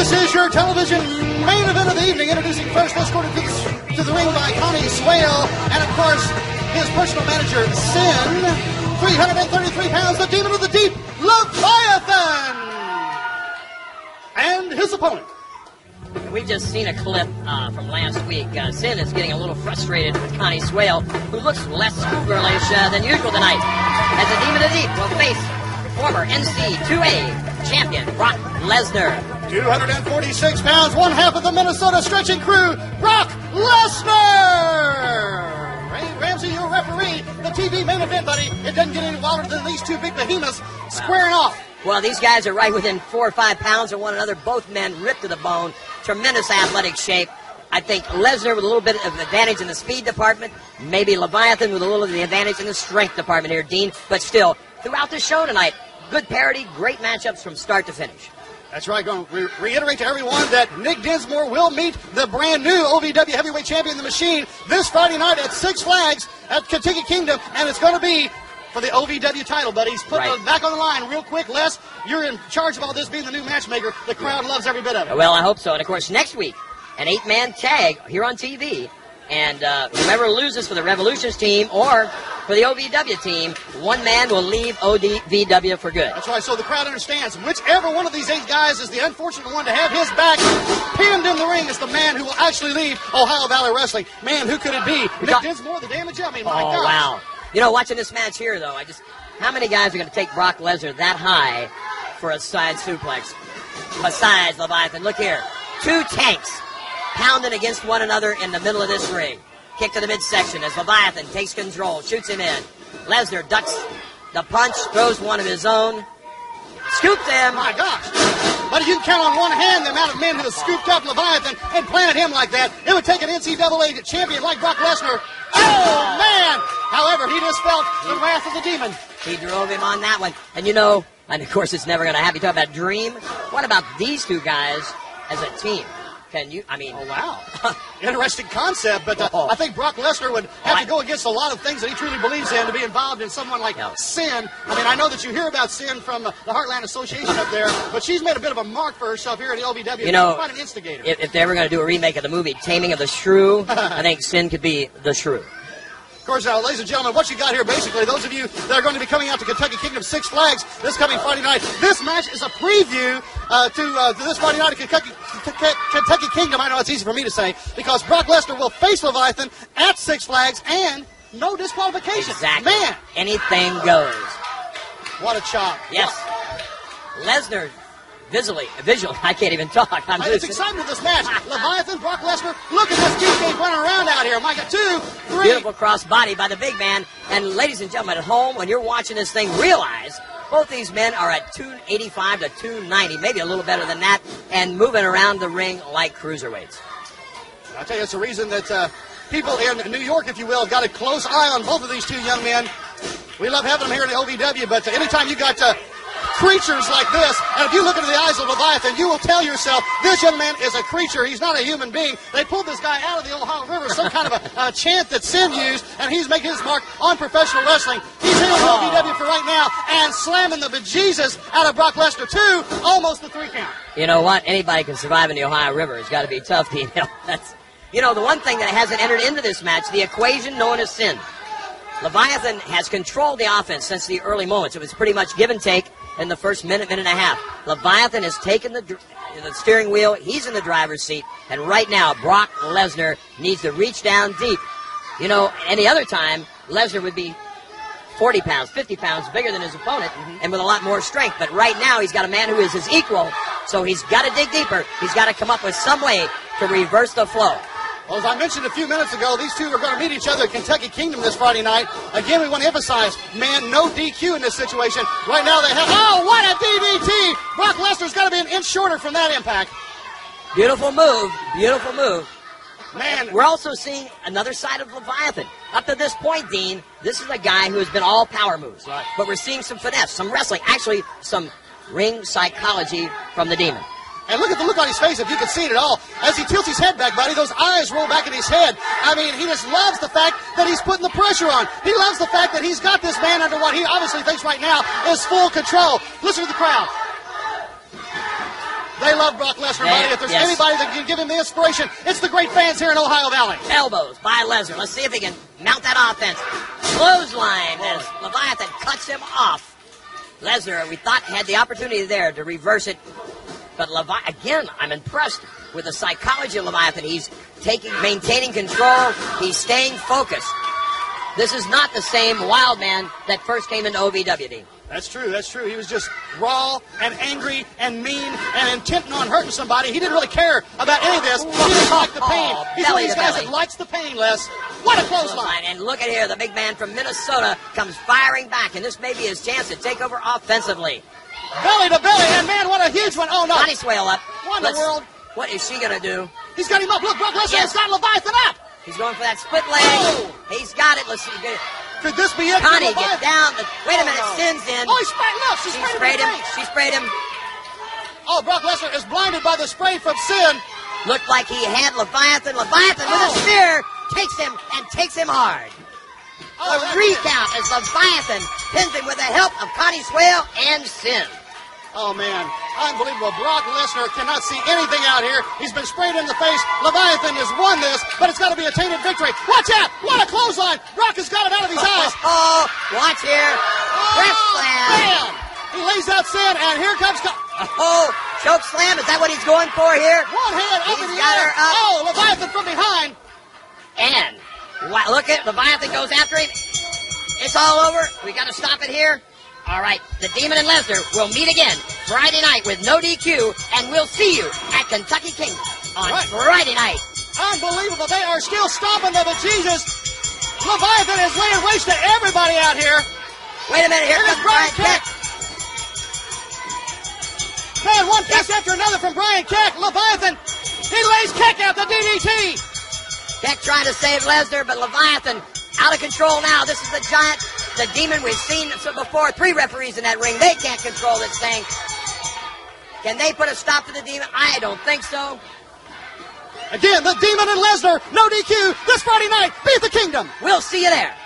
This is your television main event of the evening. Introducing first, escorted to the ring by Connie Swale, and of course, his personal manager, Sin. 333 pounds, the Demon of the Deep, Leviathan! And his opponent. We've just seen a clip from last week. Sin is getting a little frustrated with Connie Swale, who looks less schoolgirlish than usual tonight. As the Demon of the Deep will face former NC2A champion Brock Lesnar. 246 pounds, one half of the Minnesota stretching crew, Brock Lesnar! Ray Ramsey, your referee, the TV main event, buddy. It doesn't get any wilder than these two big behemoths squaring off. Well, these guys are right within 4 or 5 pounds of one another. Both men ripped to the bone. Tremendous athletic shape. I think Lesnar with a little bit of advantage in the speed department. Maybe Leviathan with a little of the advantage in the strength department here, Dean. But still, throughout the show tonight, good parity, great matchups from start to finish. That's right. Going to reiterate to everyone that Nick Dinsmore will meet the brand new OVW Heavyweight Champion, The Machine, this Friday night at Six Flags at Kentucky Kingdom, and it's going to be for the OVW title, buddy. He's put it back on the line real quick. Les, you're in charge of all this, being the new matchmaker. The crowd loves every bit of it. Well, I hope so. And, of course, next week, an 8-man tag here on TV. And whoever loses for the Revolutions team or for the OVW team, one man will leave OVW for good. That's right, so the crowd understands. Whichever one of these 8 guys is the unfortunate one to have his back pinned in the ring is the man who will actually leave Ohio Valley Wrestling. Man, who could it be? Nick Dinsmore, the damage. I mean, my God. Oh, wow. You know, watching this match here, though, how many guys are going to take Brock Lesnar that high for a side suplex? Besides Leviathan, look here. 2 tanks pounding against one another in the middle of this ring. Kick to the midsection as Leviathan takes control, shoots him in. Lesnar ducks the punch, throws one of his own. Scooped him. My gosh. But you can count on one hand the amount of men who have scooped up Leviathan and planted him like that. It would take an NCAA champion like Brock Lesnar. Oh, man! However, he just felt the wrath of the demon. He drove him on that one. And you know, and of course it's never going to happen. You talk about Dream. What about these two guys as a team? Can you, oh, wow. Interesting concept, but I think Brock Lesnar would have to go against a lot of things that he truly believes in to be involved in someone like Sin. I know that you hear about Sin from the Heartland Association up there, but she's made a bit of a mark for herself here at the OVW. You know, quite an instigator. If they're ever going to do a remake of the movie Taming of the Shrew, I think Sin could be the Shrew. Of course, now, ladies and gentlemen, what you got here, basically, those of you that are going to be coming out to Kentucky Kingdom Six Flags this coming Friday night, this match is a preview to this Friday night at Kentucky Kingdom. I know it's easy for me to say, because Brock Lesnar will face Leviathan at Six Flags, and no disqualification. Exactly. Man. Anything goes. What a chop. Yes. Lesnar, visual, I can't even talk. It's exciting with this match. Leviathan, Brock Lesnar, look at this beefcake running around out here. My God, 2, 3. Beautiful cross body by the big man. And ladies and gentlemen at home, when you're watching this thing, realize both these men are at 285 to 290, maybe a little better than that, and moving around the ring like cruiserweights. I'll tell you, it's the reason that people in New York, if you will, have got a close eye on both of these two young men. We love having them here in the OVW, but anytime you got creatures like this, and if you look into the eyes of Leviathan, you will tell yourself, this young man is a creature. He's not a human being. They pulled this guy out of the Ohio River, some kind of a chant that Sin used, and he's making his mark on professional wrestling. He's here in the OVW for right now, and slamming the bejesus out of Brock Lesnar, 2, almost the 3 count. You know what? Anybody can survive in the Ohio River. It's got to be tough, Dean. The one thing that hasn't entered into this match, the equation known as Sin. Leviathan has controlled the offense since the early moments. It was pretty much give and take in the first minute and a half. Leviathan has taken the steering wheel. He's in the driver's seat. And right now, Brock Lesnar needs to reach down deep. Any other time, Lesnar would be 40 pounds, 50 pounds bigger than his opponent and with a lot more strength. But right now, he's got a man who is his equal. So he's got to dig deeper. He's got to come up with some way to reverse the flow. Well, as I mentioned a few minutes ago, these two are going to meet each other at Kentucky Kingdom this Friday night. Again, we want to emphasize, man, no DQ in this situation. Right now they have, what a DDT! Brock Lesnar's got to be an inch shorter from that impact. Beautiful move. Beautiful move. Man. We're also seeing another side of Leviathan. Up to this point, Dean, this is a guy who has been all power moves. Right. But we're seeing some finesse, some wrestling, actually some ring psychology from the Demon. And look at the look on his face, if you can see it at all. As he tilts his head back, buddy, those eyes roll back in his head. He just loves the fact that he's putting the pressure on. He loves the fact that he's got this man under what he obviously thinks right now is full control. Listen to the crowd. They love Brock Lesnar, buddy. If there's anybody that can give him the inspiration, it's the great fans here in Ohio Valley. Elbows by Lesnar. Let's see if he can mount that offense. Clothesline as Leviathan cuts him off. Lesnar, we thought, had the opportunity there to reverse it. But again, I'm impressed with the psychology of Leviathan. He's maintaining control. He's staying focused. This is not the same wild man that first came into OVW. That's true. That's true. He was just raw and angry and mean and intent on hurting somebody. He didn't really care about any of this. He didn't like the pain. He's one of these guys that likes the pain, Les. What a clothesline. And look at here. The big man from Minnesota comes firing back, and this may be his chance to take over offensively. Belly to belly, and man, what a huge one. Oh, no. Connie Swale up. What in the world? What is she going to do? He's got him up. Look, Brock Lesnar has got Leviathan up. He's going for that split leg. Oh. He's got it. Let's see. Could this be it? Connie, get down. Wait a minute. Sin's in. Oh, he sprayed. Look, she sprayed him. She sprayed him. Oh, Brock Lesnar is blinded by the spray from Sin. Looked like he had Leviathan. Leviathan with a spear takes him hard. A recount as Leviathan pins him with the help of Connie Swale and Sin. Oh, man. Unbelievable. Brock Lesnar cannot see anything out here. He's been sprayed in the face. Leviathan has won this, but it's got to be a tainted victory. Watch out. What a clothesline. Brock has got it out of his eyes. Oh, watch here. Breath slam. Man. He lays out Sin, and here comes... choke slam. Is that what he's going for here? One hand up in the air. Oh, Leviathan from behind. And look at Leviathan goes after him. It's all over. We got to stop it here. All right, the Demon and Lesnar will meet again Friday night with no DQ, and we'll see you at Kentucky Kingdom on Friday night. Unbelievable. They are still stomping the bejesus. Leviathan is laying waste to everybody out here. Wait a minute. Here comes Brian Keck. Man, one kick after another from Brian Keck. Leviathan, he lays Keck out the DDT. Keck trying to save Lesnar, but Leviathan out of control now. This is the giant. The Demon, we've seen before, 3 referees in that ring. They can't control this thing. Can they put a stop to the Demon? I don't think so. Again, the Demon and Lesnar, no DQ, this Friday night. Beat the Kingdom. We'll see you there.